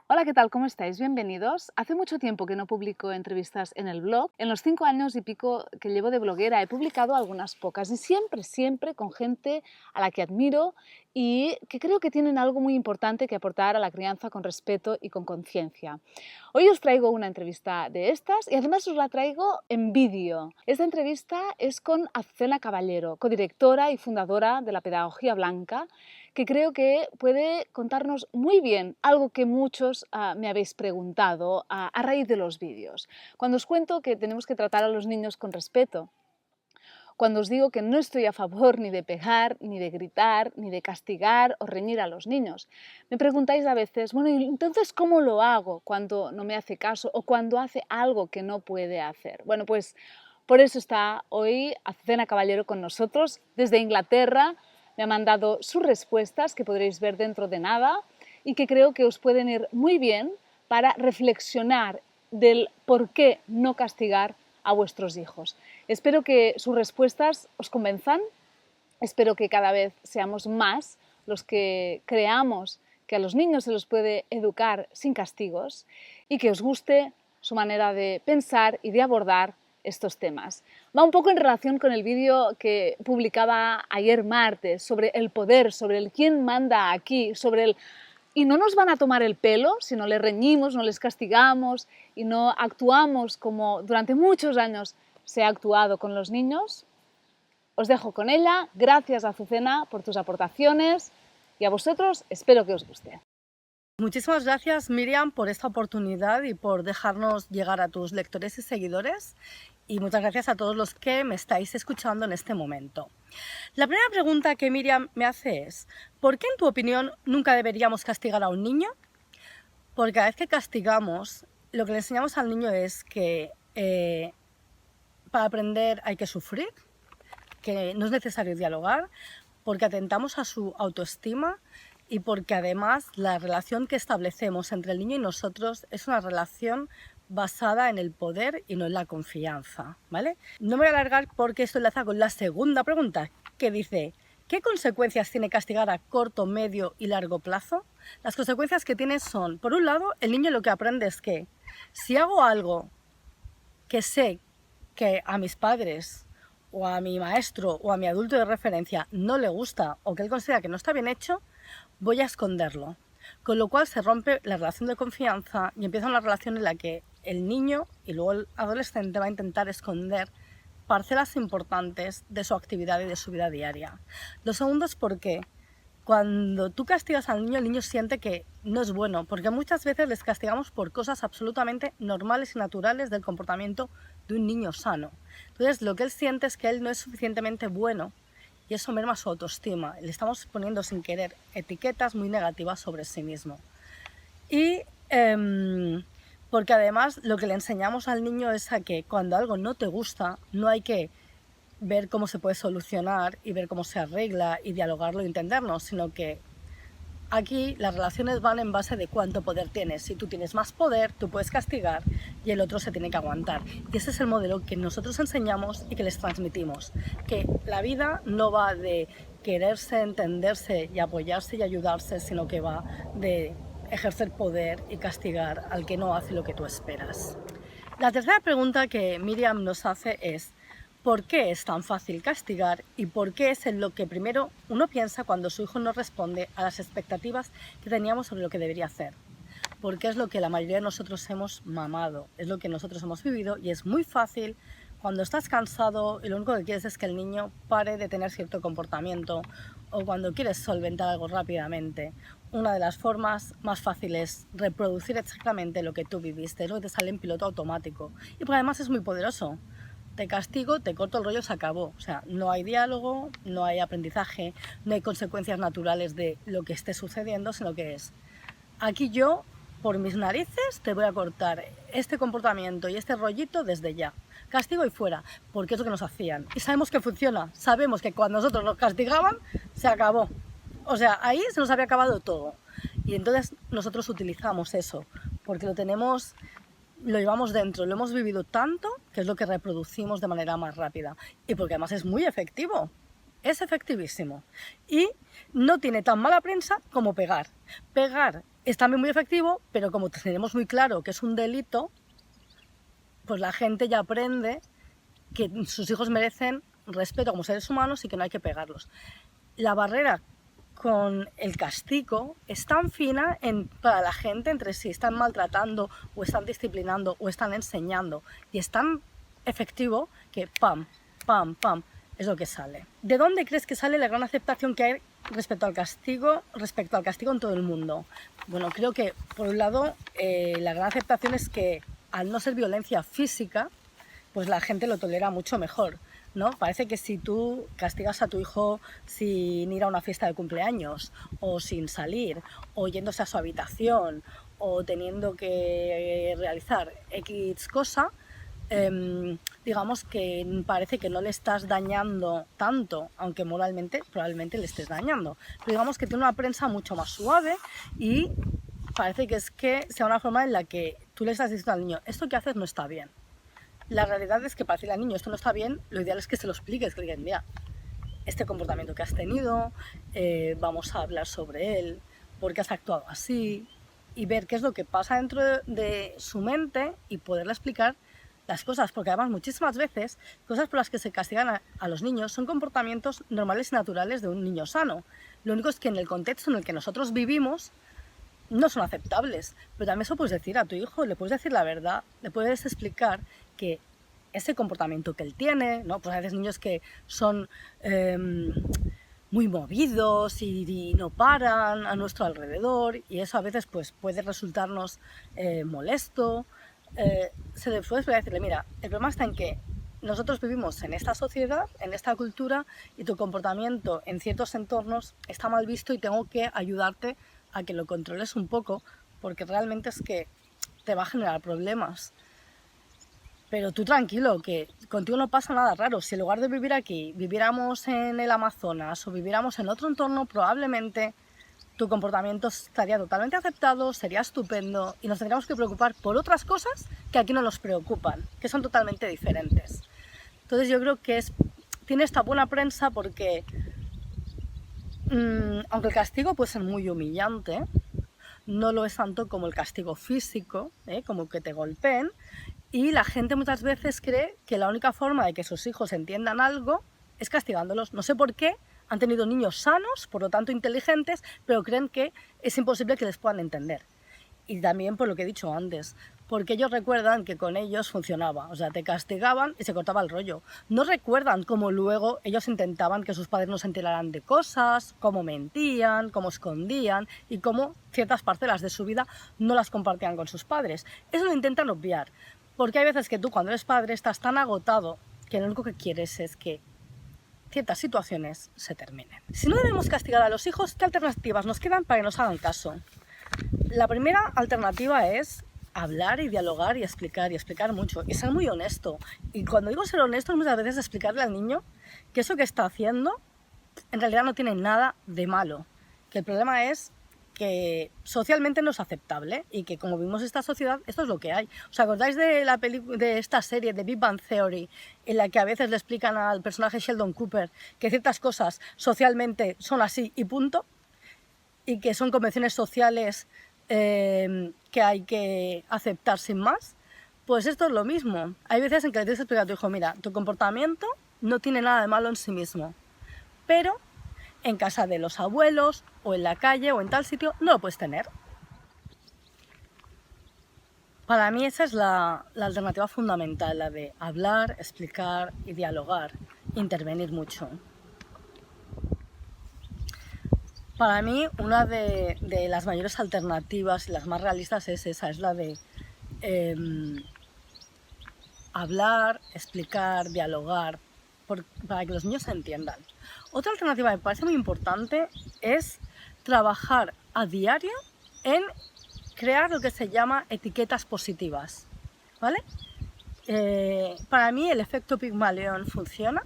Hola, ¿qué tal? ¿Cómo estáis? Bienvenidos. Hace mucho tiempo que no publico entrevistas en el blog. En los 5 años y pico que llevo de bloguera he publicado algunas pocas y siempre con gente a la que admiro y que creo que tienen algo muy importante que aportar a la crianza con respeto y con conciencia. Hoy os traigo una entrevista de estas y además os la traigo en vídeo. Esta entrevista es con Azucena Caballero, codirectora y fundadora de la Pedagogía Blanca, que creo que puede contarnos muy bien algo que muchos me habéis preguntado a raíz de los vídeos. Cuando os cuento que tenemos que tratar a los niños con respeto, cuando os digo que no estoy a favor ni de pegar, ni de gritar, ni de castigar o reñir a los niños. Me preguntáis a veces, bueno, ¿y entonces cómo lo hago cuando no me hace caso o cuando hace algo que no puede hacer? Bueno, pues por eso está hoy Azucena Caballero con nosotros desde Inglaterra. Me ha mandado sus respuestas que podréis ver dentro de nada y que creo que os pueden ir muy bien para reflexionar del por qué no castigar a vuestros hijos. Espero que sus respuestas os convenzan, espero que cada vez seamos más los que creamos que a los niños se los puede educar sin castigos y que os guste su manera de pensar y de abordar estos temas. Va un poco en relación con el vídeo que publicaba ayer martes sobre el poder, sobre el quién manda aquí, sobre el y no nos van a tomar el pelo si no les reñimos, no les castigamos y no actuamos como durante muchos años se ha actuado con los niños. Os dejo con ella. Gracias, Azucena, por tus aportaciones y a vosotros espero que os guste. Muchísimas gracias, Miriam, por esta oportunidad y por dejarnos llegar a tus lectores y seguidores. Y muchas gracias a todos los que me estáis escuchando en este momento. La primera pregunta que Miriam me hace es, ¿por qué en tu opinión nunca deberíamos castigar a un niño? Porque cada vez que castigamos, lo que le enseñamos al niño es que para aprender hay que sufrir, que no es necesario dialogar, porque atentamos a su autoestima y porque además la relación que establecemos entre el niño y nosotros es una relación basada en el poder y no en la confianza, ¿vale? No me voy a alargar porque esto enlaza con la segunda pregunta, que dice, ¿qué consecuencias tiene castigar a corto, medio y largo plazo? Las consecuencias que tiene son, por un lado, el niño lo que aprende es que si hago algo que sé que a mis padres o a mi maestro o a mi adulto de referencia no le gusta o que él considera que no está bien hecho, voy a esconderlo. Con lo cual se rompe la relación de confianza y empieza una relación en la que el niño y luego el adolescente va a intentar esconder parcelas importantes de su actividad y de su vida diaria. Lo segundo es porque cuando tú castigas al niño, el niño siente que no es bueno, porque muchas veces les castigamos por cosas absolutamente normales y naturales del comportamiento de un niño sano. Entonces lo que él siente es que él no es suficientemente bueno y eso merma su autoestima. Le estamos poniendo sin querer etiquetas muy negativas sobre sí mismo. Y porque además lo que le enseñamos al niño es a que cuando algo no te gusta, no hay que ver cómo se puede solucionar y ver cómo se arregla y dialogarlo y entendernos, sino que aquí las relaciones van en base de cuánto poder tienes. Si tú tienes más poder, tú puedes castigar y el otro se tiene que aguantar. Y ese es el modelo que nosotros enseñamos y que les transmitimos. Que la vida no va de quererse, entenderse y apoyarse y ayudarse, sino que va de ejercer poder y castigar al que no hace lo que tú esperas. La tercera pregunta que Miriam nos hace es, ¿por qué es tan fácil castigar y por qué es en lo que primero uno piensa cuando su hijo no responde a las expectativas que teníamos sobre lo que debería hacer? Porque es lo que la mayoría de nosotros hemos mamado, es lo que nosotros hemos vivido y es muy fácil cuando estás cansado y lo único que quieres es que el niño pare de tener cierto comportamiento o cuando quieres solventar algo rápidamente. Una de las formas más fáciles es reproducir exactamente lo que tú viviste, es lo que te sale en piloto automático y porque además es muy poderoso. Te castigo, te corto el rollo, se acabó. O sea, no hay diálogo, no hay aprendizaje, no hay consecuencias naturales de lo que esté sucediendo, sino que es, aquí yo, por mis narices, te voy a cortar este comportamiento y este rollito desde ya. Castigo y fuera, porque es lo que nos hacían. Y sabemos que funciona, sabemos que cuando nosotros nos castigaban, se acabó. O sea, ahí se nos había acabado todo. Y entonces nosotros utilizamos eso, porque lo llevamos dentro, lo hemos vivido tanto que es lo que reproducimos de manera más rápida y porque además es muy efectivo, es efectivísimo y no tiene tan mala prensa como pegar. Pegar es también muy efectivo, pero como tenemos muy claro que es un delito, pues la gente ya aprende que sus hijos merecen respeto como seres humanos y que no hay que pegarlos. La barrera con el castigo es tan fina para la gente entre si están maltratando o están disciplinando o están enseñando, y es tan efectivo que pam, pam, pam, es lo que sale. ¿De dónde crees que sale la gran aceptación que hay respecto al castigo en todo el mundo? Bueno, creo que por un lado la gran aceptación es que al no ser violencia física, pues la gente lo tolera mucho mejor, ¿no? Parece que si tú castigas a tu hijo sin ir a una fiesta de cumpleaños, o sin salir, o yéndose a su habitación, o teniendo que realizar X cosa, digamos que parece que no le estás dañando tanto, aunque moralmente probablemente le estés dañando. Pero digamos que tiene una prensa mucho más suave y parece que sea una forma en la que tú le estás diciendo al niño, esto que haces no está bien. La realidad es que para decirle al niño esto no está bien, lo ideal es que se lo expliques, que le digan, mira, este comportamiento que has tenido, vamos a hablar sobre él, por qué has actuado así, y ver qué es lo que pasa dentro de su mente y poderle explicar las cosas, porque además muchísimas veces cosas por las que se castigan a los niños son comportamientos normales y naturales de un niño sano. Lo único es que en el contexto en el que nosotros vivimos no son aceptables, pero también eso puedes decir a tu hijo, le puedes decir la verdad, le puedes explicar que ese comportamiento que él tiene, ¿no? Pues a veces niños que son muy movidos y no paran a nuestro alrededor, y eso a veces pues puede resultarnos molesto. Se le puede decirle, mira, el problema está en que nosotros vivimos en esta sociedad, en esta cultura, y tu comportamiento en ciertos entornos está mal visto y tengo que ayudarte a que lo controles un poco, porque realmente es que te va a generar problemas. Pero tú tranquilo, que contigo no pasa nada raro. Si en lugar de vivir aquí, viviéramos en el Amazonas o viviéramos en otro entorno, probablemente tu comportamiento estaría totalmente aceptado, sería estupendo, y nos tendríamos que preocupar por otras cosas que aquí no nos preocupan, que son totalmente diferentes. Entonces yo creo que tiene esta buena prensa porque aunque el castigo puede ser muy humillante, no lo es tanto como el castigo físico, como que te golpeen, y la gente muchas veces cree que la única forma de que sus hijos entiendan algo es castigándolos. No sé por qué han tenido niños sanos, por lo tanto inteligentes, pero creen que es imposible que les puedan entender. Y también por lo que he dicho antes, porque ellos recuerdan que con ellos funcionaba, o sea, te castigaban y se cortaba el rollo. No recuerdan cómo luego ellos intentaban que sus padres no se enteraran de cosas, cómo mentían, cómo escondían y cómo ciertas parcelas de su vida no las compartían con sus padres. Eso lo intentan obviar, porque hay veces que tú cuando eres padre estás tan agotado que lo único que quieres es que ciertas situaciones se terminen. Si no debemos castigar a los hijos, ¿qué alternativas nos quedan para que nos hagan caso? La primera alternativa es hablar y dialogar y explicar mucho y ser muy honesto. Y cuando digo ser honesto, muchas veces explicarle al niño que eso que está haciendo en realidad no tiene nada de malo, que el problema es que socialmente no es aceptable y que como vimos esta sociedad, esto es lo que hay. ¿Os acordáis de esta serie de Big Bang Theory, en la que a veces le explican al personaje Sheldon Cooper que ciertas cosas socialmente son así y punto, y que son convenciones sociales que hay que aceptar sin más? Pues esto es lo mismo. Hay veces en que le tienes que explicar a tu hijo, mira, tu comportamiento no tiene nada de malo en sí mismo, pero en casa de los abuelos, o en la calle, o en tal sitio, no lo puedes tener. Para mí esa es la alternativa fundamental, la de hablar, explicar y dialogar, intervenir mucho. Para mí una de las mayores alternativas y las más realistas es esa, es la de hablar, explicar, dialogar, para que los niños se entiendan. Otra alternativa que me parece muy importante es trabajar a diario en crear lo que se llama etiquetas positivas, ¿vale? Para mí el efecto Pigmalión funciona.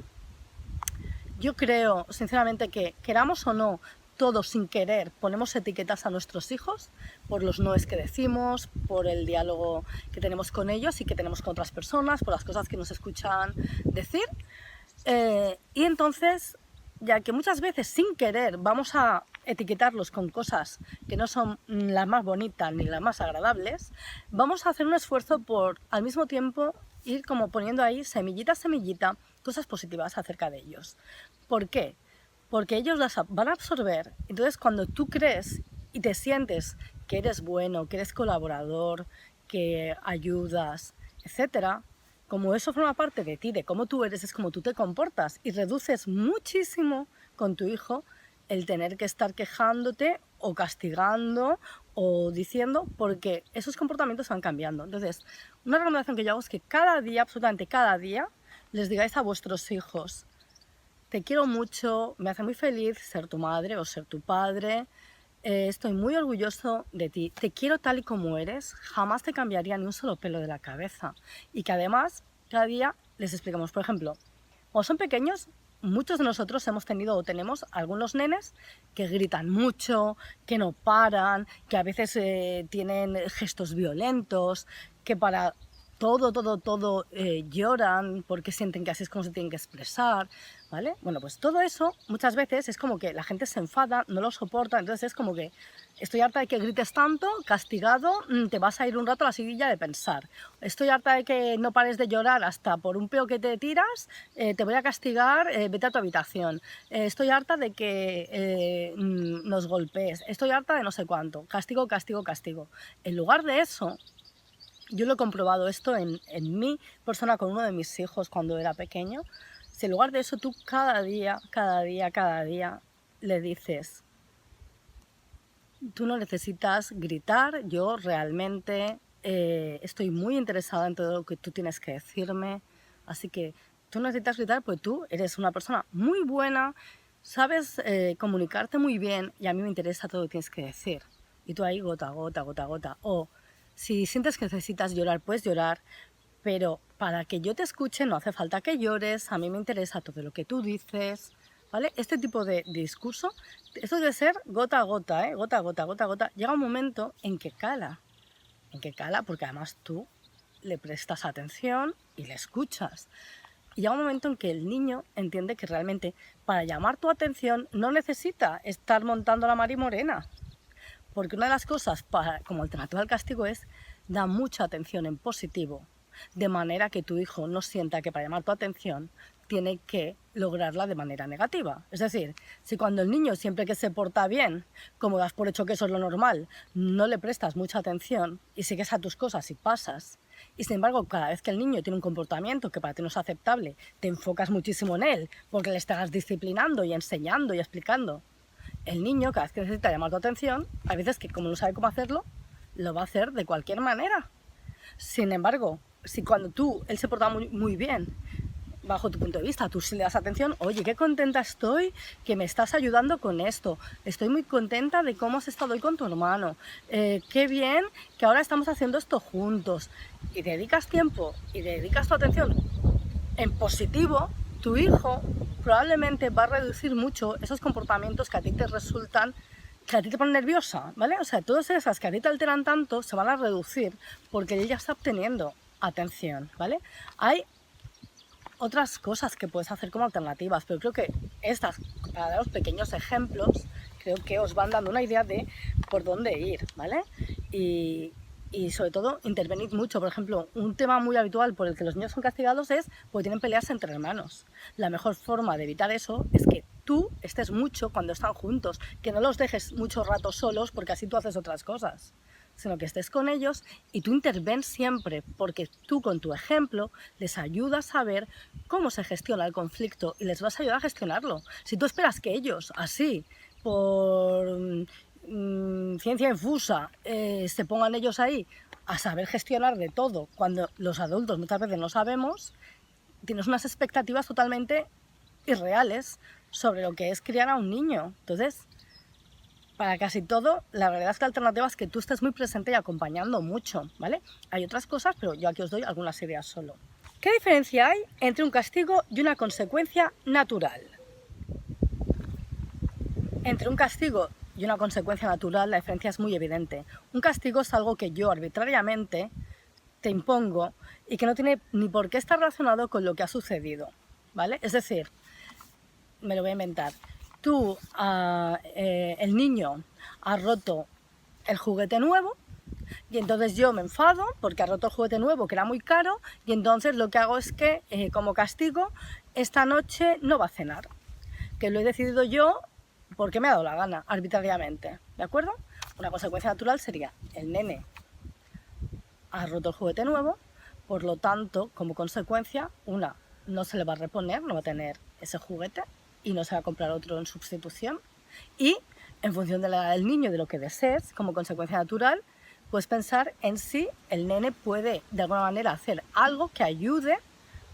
Yo creo, sinceramente, que queramos o no, todos sin querer ponemos etiquetas a nuestros hijos por los noes que decimos, por el diálogo que tenemos con ellos y que tenemos con otras personas, por las cosas que nos escuchan decir. Y entonces ya que muchas veces sin querer vamos a etiquetarlos con cosas que no son las más bonitas ni las más agradables, vamos a hacer un esfuerzo por al mismo tiempo ir como poniendo ahí semillita a semillita cosas positivas acerca de ellos. ¿Por qué? Porque ellos las van a absorber. Entonces cuando tú crees y te sientes que eres bueno, que eres colaborador, que ayudas, etcétera, como eso forma parte de ti, de cómo tú eres, es como tú te comportas, y reduces muchísimo con tu hijo el tener que estar quejándote o castigando o diciendo, porque esos comportamientos van cambiando. Entonces, una recomendación que yo hago es que cada día, absolutamente cada día, les digáis a vuestros hijos: te quiero mucho, me hace muy feliz ser tu madre o ser tu padre, estoy muy orgulloso de ti, te quiero tal y como eres, jamás te cambiaría ni un solo pelo de la cabeza. Y que además cada día les explicamos, por ejemplo, cuando son pequeños, muchos de nosotros hemos tenido o tenemos algunos nenes que gritan mucho, que no paran, que a veces tienen gestos violentos, que para todo lloran porque sienten que así es como se tienen que expresar, ¿vale? Bueno, pues todo eso muchas veces es como que la gente se enfada, no lo soporta, entonces es como que estoy harta de que grites tanto, castigado, te vas a ir un rato a la silla de pensar. Estoy harta de que no pares de llorar hasta por un peo que te tiras, te voy a castigar, vete a tu habitación. Estoy harta de que nos golpees, estoy harta de no sé cuánto, castigo, castigo, castigo. En lugar de eso, yo lo he comprobado esto en mi persona con uno de mis hijos cuando era pequeño. Si en lugar de eso tú cada día le dices: tú no necesitas gritar, yo realmente estoy muy interesada en todo lo que tú tienes que decirme, así que tú no necesitas gritar, pues tú eres una persona muy buena, sabes comunicarte muy bien y a mí me interesa todo lo que tienes que decir. Y tú ahí gota a gota, gota a gota. O si sientes que necesitas llorar, puedes llorar, pero para que yo te escuche no hace falta que llores, a mí me interesa todo lo que tú dices, ¿vale? Este tipo de discurso, esto debe ser gota a gota, ¿eh? Gota a gota, gota a gota. Llega un momento en que cala porque además tú le prestas atención y le escuchas. Y llega un momento en que el niño entiende que realmente para llamar tu atención no necesita estar montando la marimorena. Porque una de las cosas como alternativa al castigo es da mucha atención en positivo, de manera que tu hijo no sienta que para llamar tu atención tiene que lograrla de manera negativa. Es decir, si cuando el niño siempre que se porta bien, como das por hecho que eso es lo normal, no le prestas mucha atención y sigues a tus cosas y pasas, y sin embargo cada vez que el niño tiene un comportamiento que para ti no es aceptable, te enfocas muchísimo en él porque le estás disciplinando y enseñando y explicando, el niño, cada vez que necesita llamar tu atención, hay veces que como no sabe cómo hacerlo, lo va a hacer de cualquier manera. Sin embargo, si cuando él se porta muy bien, bajo tu punto de vista, tú sí le das atención: oye, qué contenta estoy que me estás ayudando con esto, estoy muy contenta de cómo has estado hoy con tu hermano, qué bien que ahora estamos haciendo esto juntos, y dedicas tiempo y dedicas tu atención en positivo, tu hijo probablemente va a reducir mucho esos comportamientos que a ti te resultan, que a ti te ponen nerviosa, ¿vale? O sea, todas esas que a ti te alteran tanto se van a reducir porque él ya está obteniendo atención, ¿vale? Hay otras cosas que puedes hacer como alternativas, pero creo que estas, para daros pequeños ejemplos, creo que os van dando una idea de por dónde ir, ¿vale? Y sobre todo, intervenid mucho. Por ejemplo, un tema muy habitual por el que los niños son castigados es porque tienen peleas entre hermanos. La mejor forma de evitar eso es que tú estés mucho cuando están juntos, que no los dejes mucho rato solos porque así tú haces otras cosas, sino que estés con ellos y tú interven siempre, porque tú con tu ejemplo les ayudas a ver cómo se gestiona el conflicto y les vas a ayudar a gestionarlo. Si tú esperas que ellos, así, por ciencia infusa, se pongan ellos ahí a saber gestionar de todo, cuando los adultos muchas veces no sabemos, tienes unas expectativas totalmente irreales sobre lo que es criar a un niño. Entonces, para casi todo, la verdad es que la alternativa es que tú estés muy presente y acompañando mucho, ¿vale? Hay otras cosas, pero yo aquí os doy algunas ideas solo. ¿Qué diferencia hay entre un castigo y una consecuencia natural? Entre un castigo y una consecuencia natural, la diferencia es muy evidente. Un castigo es algo que yo arbitrariamente te impongo y que no tiene ni por qué estar relacionado con lo que ha sucedido, ¿vale? Es decir, me lo voy a inventar, el niño ha roto el juguete nuevo y entonces yo me enfado porque ha roto el juguete nuevo que era muy caro y entonces lo que hago es que como castigo esta noche no va a cenar, que lo he decidido yo porque me ha dado la gana, arbitrariamente, ¿de acuerdo? Una consecuencia natural sería el nene ha roto el juguete nuevo, por lo tanto, como consecuencia, no se le va a reponer, no va a tener ese juguete y no se va a comprar otro en sustitución. Y en función de la edad del niño, de lo que desees, como consecuencia natural, puedes pensar en si el nene puede de alguna manera hacer algo que ayude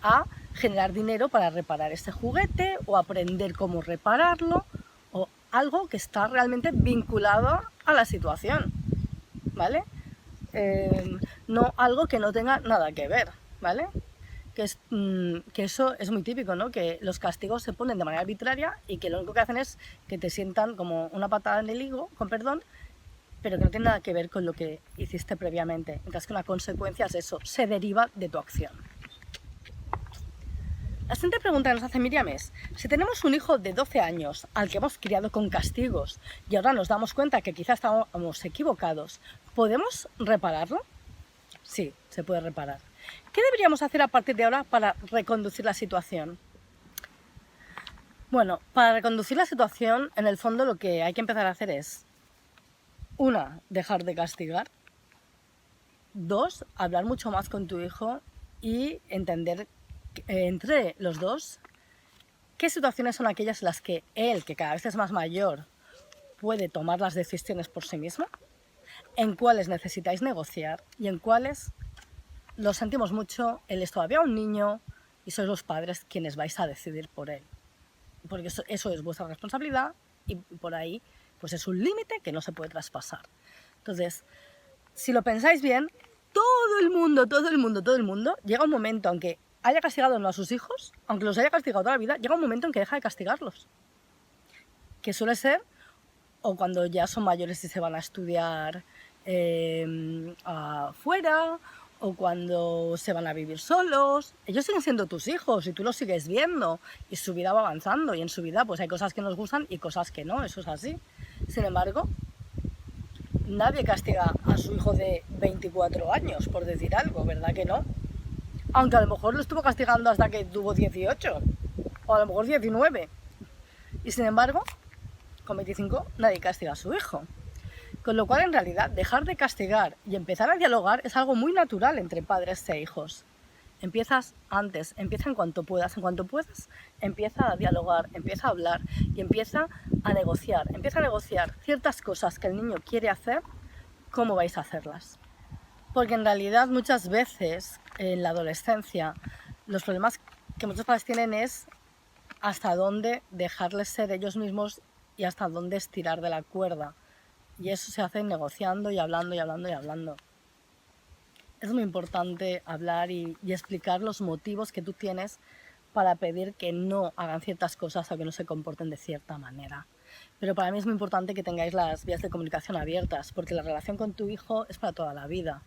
a generar dinero para reparar ese juguete o aprender cómo repararlo o algo que está realmente vinculado a la situación, ¿vale? No algo que no tenga nada que ver, ¿vale? Que eso es muy típico, ¿no? Que los castigos se ponen de manera arbitraria y que lo único que hacen es que te sientan como una patada en el higo, con perdón, pero que no tiene nada que ver con lo que hiciste previamente. Mientras que una consecuencia es eso, se deriva de tu acción. La siguiente pregunta que nos hace Miriam es, si tenemos un hijo de 12 años al que hemos criado con castigos y ahora nos damos cuenta que quizás estábamos equivocados, ¿podemos repararlo? Sí, se puede reparar. ¿Qué deberíamos hacer a partir de ahora para reconducir la situación? Bueno, para reconducir la situación, en el fondo lo que hay que empezar a hacer es, 1, dejar de castigar, 2, hablar mucho más con tu hijo y entender entre los dos qué situaciones son aquellas en las que él, que cada vez es más mayor, puede tomar las decisiones por sí mismo, en cuáles necesitáis negociar y en cuáles lo sentimos mucho, él es todavía un niño y sois los padres quienes vais a decidir por él. Porque eso es vuestra responsabilidad y por ahí pues es un límite que no se puede traspasar. Entonces, si lo pensáis bien, todo el mundo, llega un momento, aunque haya castigado o no a sus hijos, aunque los haya castigado toda la vida, llega un momento en que deja de castigarlos. Que suele ser o cuando ya son mayores y se van a estudiar afuera, o cuando se van a vivir solos. Ellos siguen siendo tus hijos y tú los sigues viendo y su vida va avanzando y en su vida pues hay cosas que nos gustan y cosas que no, eso es así. Sin embargo, nadie castiga a su hijo de 24 años por decir algo, ¿verdad que no? Aunque a lo mejor lo estuvo castigando hasta que tuvo 18 o a lo mejor 19 y sin embargo con 25 nadie castiga a su hijo. Con lo cual, en realidad, dejar de castigar y empezar a dialogar es algo muy natural entre padres e hijos. Empiezas antes, empieza en cuanto puedas. En cuanto puedas, empieza a dialogar, empieza a hablar y empieza a negociar. Empieza a negociar ciertas cosas que el niño quiere hacer, cómo vais a hacerlas. Porque en realidad, muchas veces, en la adolescencia, los problemas que muchos padres tienen es hasta dónde dejarles ser ellos mismos y hasta dónde estirar de la cuerda. Y eso se hace negociando y hablando y hablando y hablando. Es muy importante hablar y explicar los motivos que tú tienes para pedir que no hagan ciertas cosas o que no se comporten de cierta manera. Pero para mí es muy importante que tengáis las vías de comunicación abiertas, porque la relación con tu hijo es para toda la vida.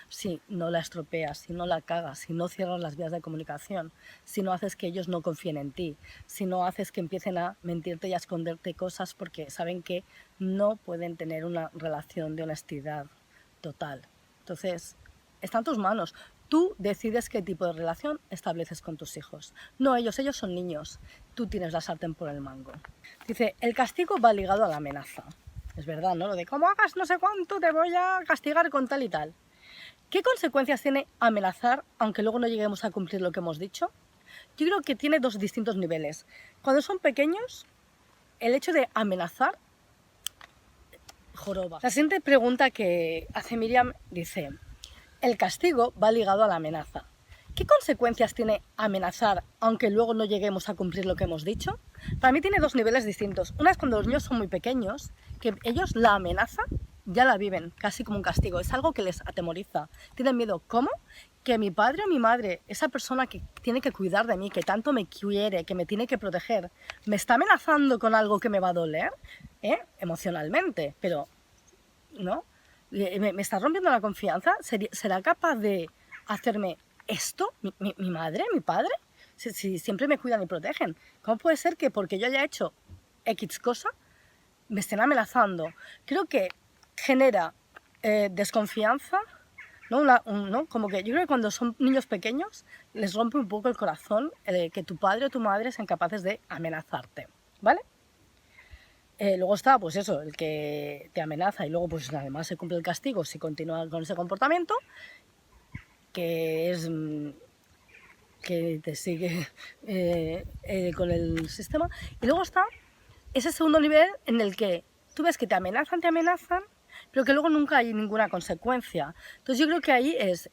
Si no la estropeas, si no la cagas, si no cierras las vías de comunicación, si no haces que ellos no confíen en ti, si no haces que empiecen a mentirte y a esconderte cosas porque saben que no pueden tener una relación de honestidad total. Entonces, está en tus manos. Tú decides qué tipo de relación estableces con tus hijos. No ellos son niños. Tú tienes la sartén por el mango. Dice, el castigo va ligado a la amenaza. Es verdad, ¿no? Lo de como hagas no sé cuánto te voy a castigar con tal y tal. ¿Qué consecuencias tiene amenazar, aunque luego no lleguemos a cumplir lo que hemos dicho? Yo creo que tiene dos distintos niveles. Cuando son pequeños, el hecho de amenazar joroba. La siguiente pregunta que hace Miriam dice, el castigo va ligado a la amenaza. ¿Qué consecuencias tiene amenazar, aunque luego no lleguemos a cumplir lo que hemos dicho? Para mí tiene dos niveles distintos. Una es cuando los niños son muy pequeños, que ellos la amenaza ya la viven casi como un castigo, es algo que les atemoriza, tienen miedo. ¿Cómo? Que mi padre o mi madre, esa persona que tiene que cuidar de mí, que tanto me quiere, que me tiene que proteger, me está amenazando con algo que me va a doler, emocionalmente, pero ¿no? Me está rompiendo la confianza. ¿Será capaz de hacerme esto mi madre, mi padre? Si siempre me cuidan y protegen, ¿cómo puede ser que porque yo haya hecho X cosa me estén amenazando? Creo que genera desconfianza, ¿no? ¿no? Como que yo creo que cuando son niños pequeños les rompe un poco el corazón que tu padre o tu madre sean capaces de amenazarte, ¿vale? Luego está, pues eso, el que te amenaza y luego pues además se cumple el castigo si continúa con ese comportamiento, que es que te sigue con el sistema. Y luego está ese segundo nivel en el que tú ves que te amenazan, pero que luego nunca hay ninguna consecuencia. Entonces yo creo que ahí es,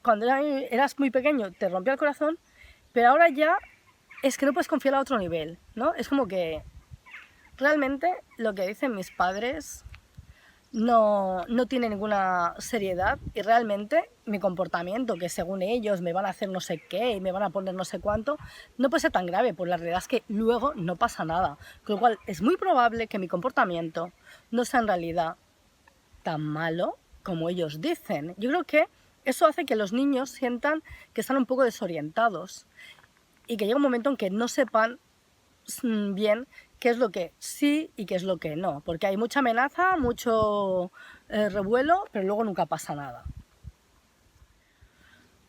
cuando eras muy pequeño te rompía el corazón, pero ahora ya es que no puedes confiar a otro nivel, ¿no? Es como que realmente lo que dicen mis padres no tiene ninguna seriedad y realmente mi comportamiento, que según ellos me van a hacer no sé qué y me van a poner no sé cuánto, no puede ser tan grave, pues la realidad es que luego no pasa nada. Con lo cual es muy probable que mi comportamiento no sea en realidad tan malo como ellos dicen. Yo creo que eso hace que los niños sientan que están un poco desorientados y que llega un momento en que no sepan bien qué es lo que sí y qué es lo que no, porque hay mucha amenaza, mucho revuelo, pero luego nunca pasa nada.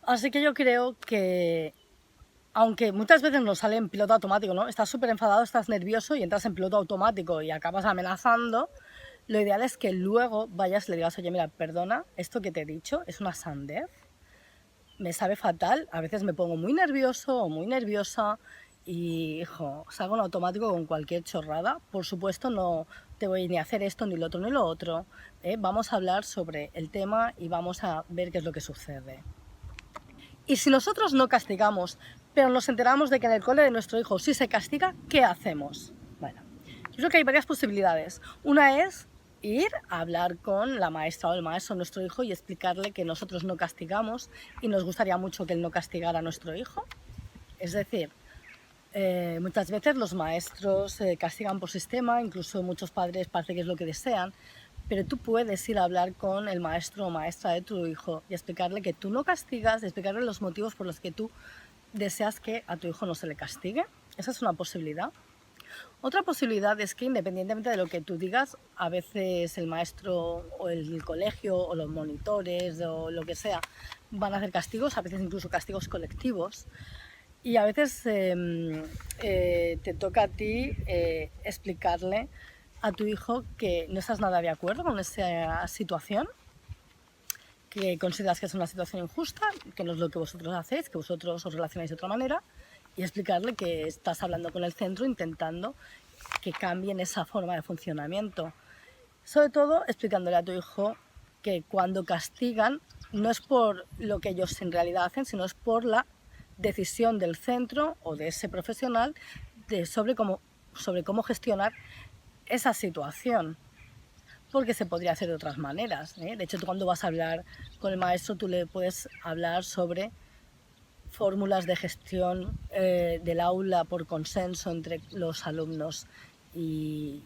Así que yo creo que, aunque muchas veces nos sale en piloto automático, ¿no? Estás súper enfadado, estás nervioso y entras en piloto automático y acabas amenazando, lo ideal es que luego vayas y le digas, oye, mira, perdona, esto que te he dicho es una sandez, me sabe fatal, a veces me pongo muy nervioso o muy nerviosa y, hijo, salgo en automático con cualquier chorrada. Por supuesto no te voy ni a hacer esto, ni lo otro, ni lo otro. Vamos a hablar sobre el tema y vamos a ver qué es lo que sucede. Y si nosotros no castigamos, pero nos enteramos de que en el cole de nuestro hijo sí se castiga, ¿qué hacemos? Bueno, yo creo que hay varias posibilidades. Una es ir a hablar con la maestra o el maestro de nuestro hijo y explicarle que nosotros no castigamos y nos gustaría mucho que él no castigara a nuestro hijo. Es decir, muchas veces los maestros castigan por sistema, incluso muchos padres parece que es lo que desean, pero tú puedes ir a hablar con el maestro o maestra de tu hijo y explicarle que tú no castigas, explicarle los motivos por los que tú deseas que a tu hijo no se le castigue. Esa es una posibilidad. Otra posibilidad es que independientemente de lo que tú digas, a veces el maestro o el colegio o los monitores o lo que sea van a hacer castigos, a veces incluso castigos colectivos. Y a veces te toca a ti explicarle a tu hijo que no estás nada de acuerdo con esa situación, que consideras que es una situación injusta, que no es lo que vosotros hacéis, que vosotros os relacionáis de otra manera, y explicarle que estás hablando con el centro intentando que cambien esa forma de funcionamiento. Sobre todo explicándole a tu hijo que cuando castigan no es por lo que ellos en realidad hacen, sino es por la decisión del centro o de ese profesional sobre cómo gestionar esa situación, porque se podría hacer de otras maneras. De hecho, tú cuando vas a hablar con el maestro, tú le puedes hablar sobre fórmulas de gestión del aula por consenso entre los alumnos y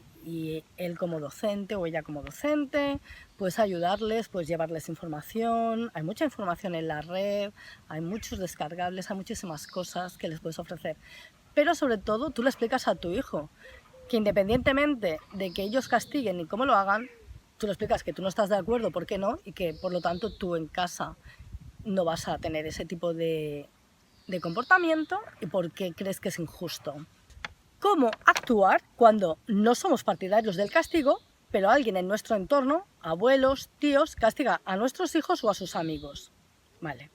él como docente o ella como docente, puedes ayudarles, puedes llevarles información, hay mucha información en la red, hay muchos descargables, hay muchísimas cosas que les puedes ofrecer. Pero sobre todo tú le explicas a tu hijo que independientemente de que ellos castiguen y cómo lo hagan, tú le explicas que tú no estás de acuerdo, por qué no, y que por lo tanto tú en casa no vas a tener ese tipo de comportamiento y por qué crees que es injusto. Cómo actuar cuando no somos partidarios del castigo, pero alguien en nuestro entorno, abuelos, tíos, castiga a nuestros hijos o a sus amigos. Vale.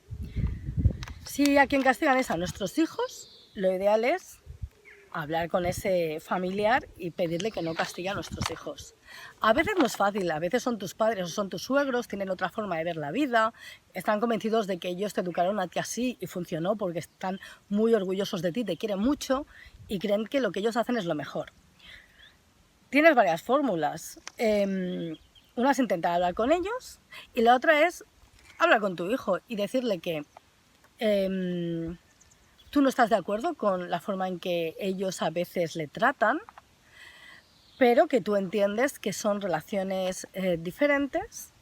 Si a quien castigan es a nuestros hijos, lo ideal es hablar con ese familiar y pedirle que no castigue a nuestros hijos. A veces no es fácil, a veces son tus padres o son tus suegros, tienen otra forma de ver la vida, están convencidos de que ellos te educaron a ti así y funcionó porque están muy orgullosos de ti, te quieren mucho y creen que lo que ellos hacen es lo mejor. Tienes varias fórmulas. Una es intentar hablar con ellos y la otra es hablar con tu hijo y decirle que tú no estás de acuerdo con la forma en que ellos a veces le tratan, pero que tú entiendes que son relaciones diferentes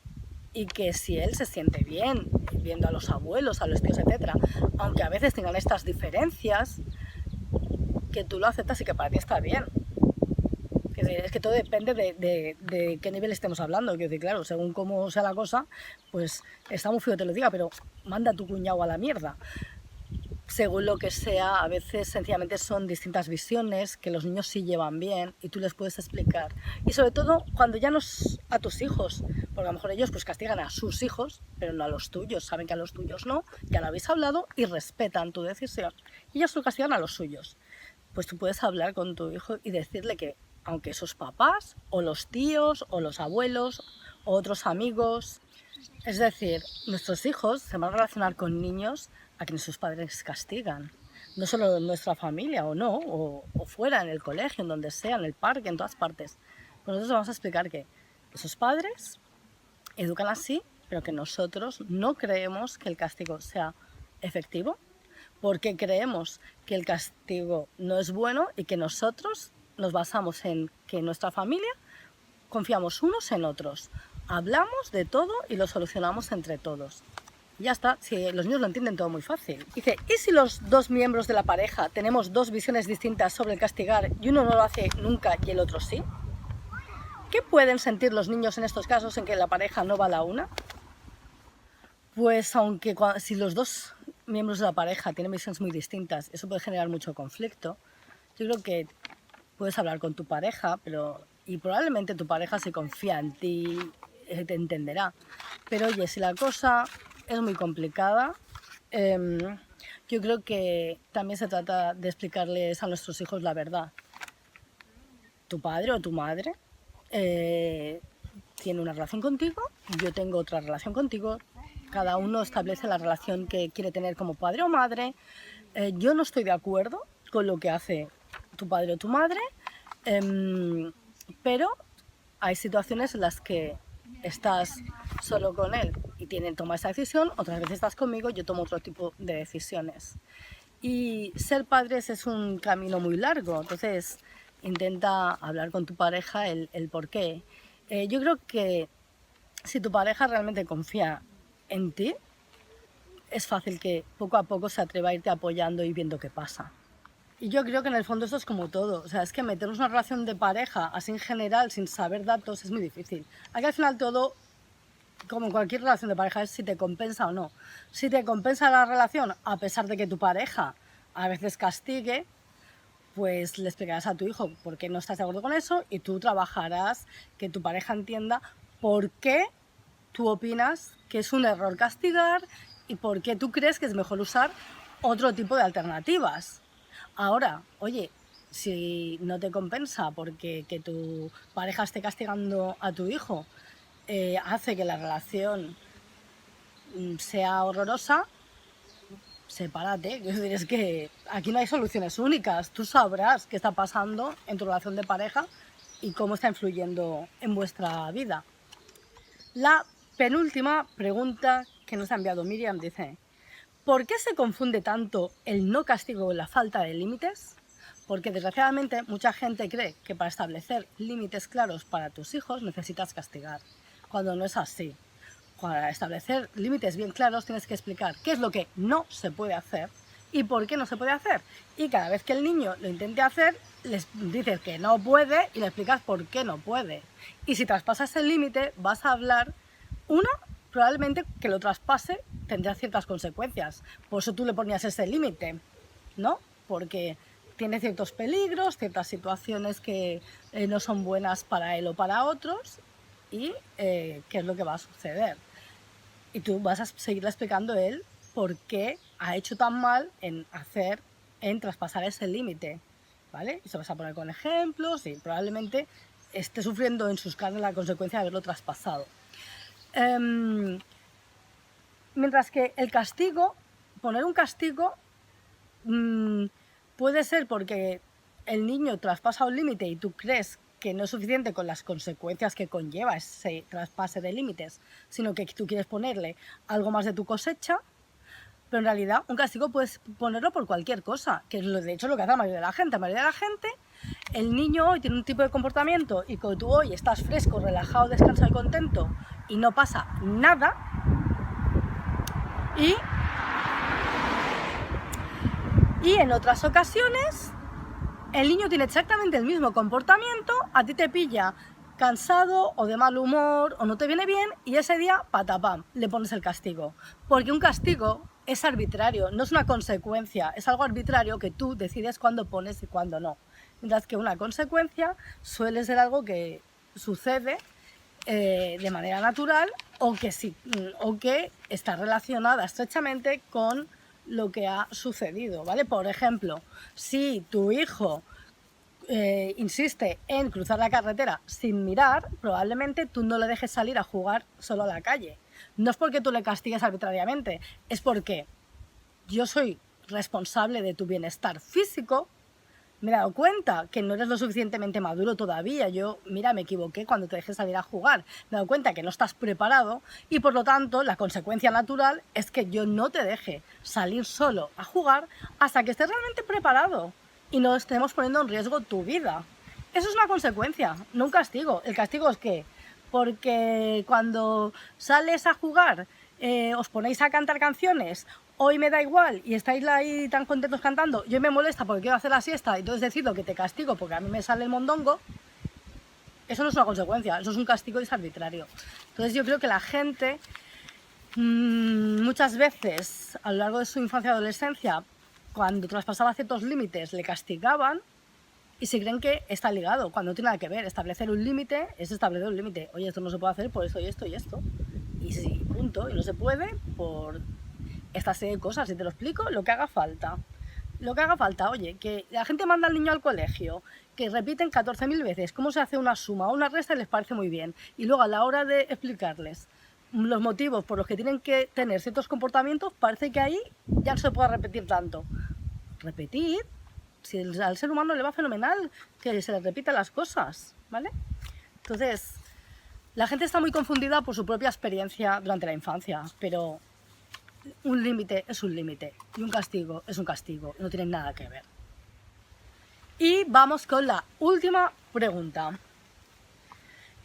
y que si él se siente bien viendo a los abuelos, a los tíos, etcétera, aunque a veces tengan estas diferencias, que tú lo aceptas y que para ti está bien. Es que todo depende de qué nivel estemos hablando. Quiero decir, claro, según cómo sea la cosa, pues está muy feo te lo diga, pero manda a tu cuñado a la mierda. Según lo que sea, a veces sencillamente son distintas visiones que los niños sí llevan bien y tú les puedes explicar. Y sobre todo cuando ya no es a tus hijos, porque a lo mejor ellos pues castigan a sus hijos, pero no a los tuyos, saben que a los tuyos no, ya lo habéis hablado y respetan tu decisión. Y ellos solo castigan a los suyos. Pues tú puedes hablar con tu hijo y decirle que aunque sus papás o los tíos o los abuelos o otros amigos, es decir, nuestros hijos se van a relacionar con niños a quienes sus padres castigan. No solo en nuestra familia o no, o fuera, en el colegio, en donde sea, en el parque, en todas partes. Pues nosotros vamos a explicar que esos padres educan así, pero que nosotros no creemos que el castigo sea efectivo, porque creemos que el castigo no es bueno y que nosotros nos basamos en que en nuestra familia confiamos unos en otros, hablamos de todo y lo solucionamos entre todos. Ya está, si los niños lo entienden todo muy fácil. Dice, ¿y si los dos miembros de la pareja tenemos dos visiones distintas sobre el castigar y uno no lo hace nunca y el otro sí? ¿Qué pueden sentir los niños en estos casos en que la pareja no va a la una? Pues aunque si los dos miembros de la pareja tienen visiones muy distintas, eso puede generar mucho conflicto. Yo creo que puedes hablar con tu pareja, y probablemente tu pareja, si confía en ti, te entenderá. Pero oye, si la cosa es muy complicada, yo creo que también se trata de explicarles a nuestros hijos la verdad. Tu padre o tu madre tiene una relación contigo, yo tengo otra relación contigo, cada uno establece la relación que quiere tener como padre o madre. Yo no estoy de acuerdo con lo que hace tu padre o tu madre, pero hay situaciones en las que estás solo con él y toma esa decisión, otras veces estás conmigo y yo tomo otro tipo de decisiones. Y ser padres es un camino muy largo, entonces intenta hablar con tu pareja el por qué. Yo creo que si tu pareja realmente confía en ti, es fácil que poco a poco se atreva a irte apoyando y viendo qué pasa. Y yo creo que en el fondo esto es como todo, o sea, es que meternos una relación de pareja así en general, sin saber datos, es muy difícil. Aquí al final todo, como en cualquier relación de pareja, es si te compensa o no. Si te compensa la relación, a pesar de que tu pareja a veces castigue, pues le explicarás a tu hijo por qué no estás de acuerdo con eso y tú trabajarás que tu pareja entienda por qué tú opinas que es un error castigar y por qué tú crees que es mejor usar otro tipo de alternativas. Ahora, oye, si no te compensa porque que tu pareja esté castigando a tu hijo hace que la relación sea horrorosa, sepárate. Es que aquí no hay soluciones únicas. Tú sabrás qué está pasando en tu relación de pareja y cómo está influyendo en vuestra vida. La penúltima pregunta que nos ha enviado Miriam dice: ¿por qué se confunde tanto el no castigo con la falta de límites? Porque desgraciadamente mucha gente cree que para establecer límites claros para tus hijos necesitas castigar, cuando no es así. Para establecer límites bien claros tienes que explicar qué es lo que no se puede hacer y por qué no se puede hacer. Y cada vez que el niño lo intente hacer, les dices que no puede y le explicas por qué no puede. Y si traspasas el límite, vas a hablar, probablemente que lo traspase tendrá ciertas consecuencias. Por eso tú le ponías ese límite, ¿no? Porque tiene ciertos peligros, ciertas situaciones que no son buenas para él o para otros y qué es lo que va a suceder. Y tú vas a seguirle explicando a él por qué ha hecho tan mal en traspasar ese límite, ¿vale? Y se vas a poner con ejemplos y probablemente esté sufriendo en sus carnes la consecuencia de haberlo traspasado. Mientras que el castigo, poner un castigo, puede ser porque el niño traspasa un límite y tú crees que no es suficiente con las consecuencias que conlleva ese traspase de límites, sino que tú quieres ponerle algo más de tu cosecha, Pero en realidad un castigo puedes ponerlo por cualquier cosa, que es de hecho lo que hace la mayoría de la gente. La mayoría de la gente, el niño hoy tiene un tipo de comportamiento y que tú hoy estás fresco, relajado, descansado y contento y no pasa nada. Y en otras ocasiones el niño tiene exactamente el mismo comportamiento, a ti te pilla cansado o de mal humor o no te viene bien y ese día, patapam, le pones el castigo. Porque un castigo es arbitrario, no es una consecuencia, es algo arbitrario que tú decides cuándo pones y cuándo no. Mientras que una consecuencia suele ser algo que sucede de manera natural o que está relacionada estrechamente con lo que ha sucedido, ¿vale? Por ejemplo, si tu hijo insiste en cruzar la carretera sin mirar, probablemente tú no le dejes salir a jugar solo a la calle. No es porque tú le castigues arbitrariamente, es porque yo soy responsable de tu bienestar físico. Me he dado cuenta que no eres lo suficientemente maduro todavía. Me equivoqué cuando te dejé salir a jugar. Me he dado cuenta que no estás preparado y por lo tanto la consecuencia natural es que yo no te deje salir solo a jugar hasta que estés realmente preparado y no estemos poniendo en riesgo tu vida. Eso es una consecuencia, no un castigo. El castigo es que porque cuando sales a jugar os ponéis a cantar canciones, hoy me da igual y estáis ahí tan contentos cantando, y hoy me molesta porque quiero hacer la siesta y entonces decido que te castigo porque a mí me sale el mondongo, eso no es una consecuencia, eso es un castigo y es arbitrario. Entonces yo creo que la gente muchas veces a lo largo de su infancia y adolescencia, cuando traspasaba ciertos límites, le castigaban y se creen que está ligado, cuando no tiene nada que ver. Establecer un límite es establecer un límite. Oye, esto no se puede hacer por esto y esto y esto. Y sí, punto. Y no se puede por esta serie de cosas. Y te lo explico, lo que haga falta. Lo que haga falta, oye, que la gente manda al niño al colegio, que repiten 14.000 veces cómo se hace una suma o una resta y les parece muy bien. Y luego a la hora de explicarles los motivos por los que tienen que tener ciertos comportamientos, parece que ahí ya no se puede repetir tanto. Repetir, si al ser humano le va fenomenal que se le repitan las cosas, ¿vale? Entonces, la gente está muy confundida por su propia experiencia durante la infancia, pero un límite es un límite y un castigo es un castigo, no tienen nada que ver. Y vamos con la última pregunta.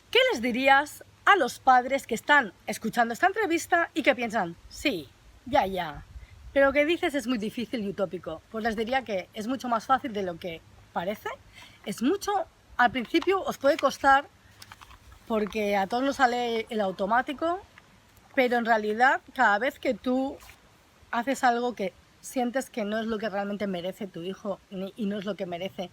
¿Qué les dirías a los padres que están escuchando esta entrevista y que piensan, sí, ya, pero lo que dices es muy difícil y utópico? Pues les diría que es mucho más fácil de lo que parece. Al principio os puede costar porque a todos nos sale el automático, pero en realidad cada vez que tú haces algo que sientes que no es lo que realmente merece tu hijo y no es lo que merece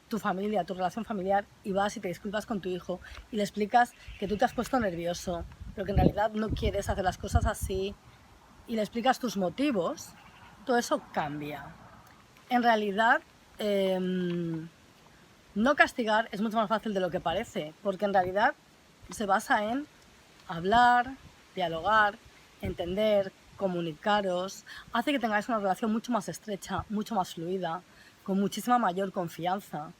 tu familia, tu relación familiar, y vas y te disculpas con tu hijo y le explicas que tú te has puesto nervioso, pero que en realidad no quieres hacer las cosas así, y le explicas tus motivos, todo eso cambia. En realidad, no castigar es mucho más fácil de lo que parece, porque en realidad se basa en hablar, dialogar, entender, comunicaros, hace que tengáis una relación mucho más estrecha, mucho más fluida, con muchísima mayor confianza.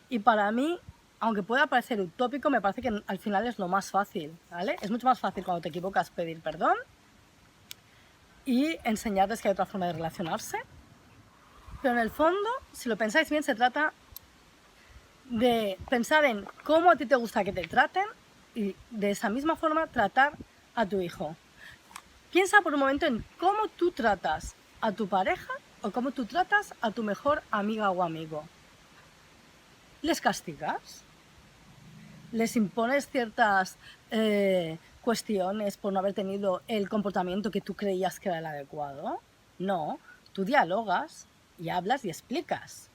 Y para mí, aunque pueda parecer utópico, me parece que al final es lo más fácil, ¿vale? Es mucho más fácil cuando te equivocas pedir perdón y enseñarles que hay otra forma de relacionarse. Pero en el fondo, si lo pensáis bien, se trata de pensar en cómo a ti te gusta que te traten y de esa misma forma tratar a tu hijo. Piensa por un momento en cómo tú tratas a tu pareja o cómo tú tratas a tu mejor amiga o amigo. ¿Les castigas? ¿Les impones ciertas cuestiones por no haber tenido el comportamiento que tú creías que era el adecuado? No, tú dialogas y hablas y explicas.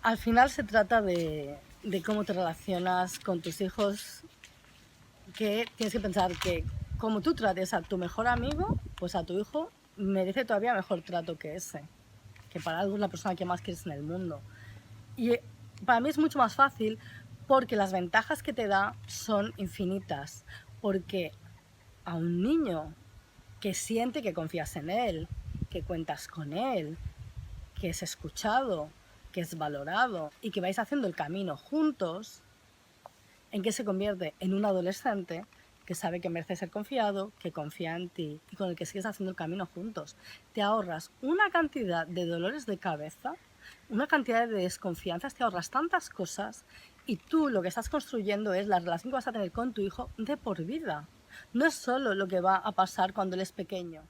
Al final se trata de cómo te relacionas con tus hijos, que tienes que pensar que como tú trates a tu mejor amigo, pues a tu hijo merece todavía mejor trato que ese, que para algo es la persona que más quieres en el mundo. Y para mí es mucho más fácil porque las ventajas que te da son infinitas, porque a un niño que siente que confías en él, que cuentas con él, que es escuchado, que es valorado y que vais haciendo el camino juntos, ¿en qué se convierte? En un adolescente que sabe que merece ser confiado, que confía en ti y con el que sigues haciendo el camino juntos. Te ahorras una cantidad de dolores de cabeza, una cantidad de desconfianzas, te ahorras tantas cosas y tú lo que estás construyendo es la relación que vas a tener con tu hijo de por vida. No es solo lo que va a pasar cuando él es pequeño.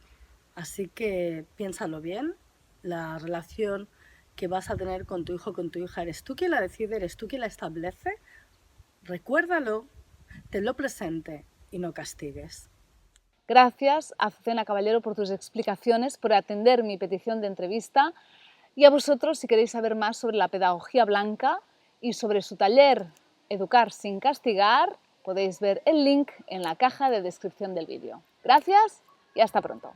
Así que piénsalo bien, la relación que vas a tener con tu hijo, con tu hija, eres tú quien la decide, eres tú quien la establece. Recuérdalo, tenlo presente y no castigues. Gracias, Azucena Caballero, por tus explicaciones, por atender mi petición de entrevista. Y a vosotros, si queréis saber más sobre la pedagogía blanca y sobre su taller Educar sin castigar, podéis ver el link en la caja de descripción del vídeo. Gracias y hasta pronto.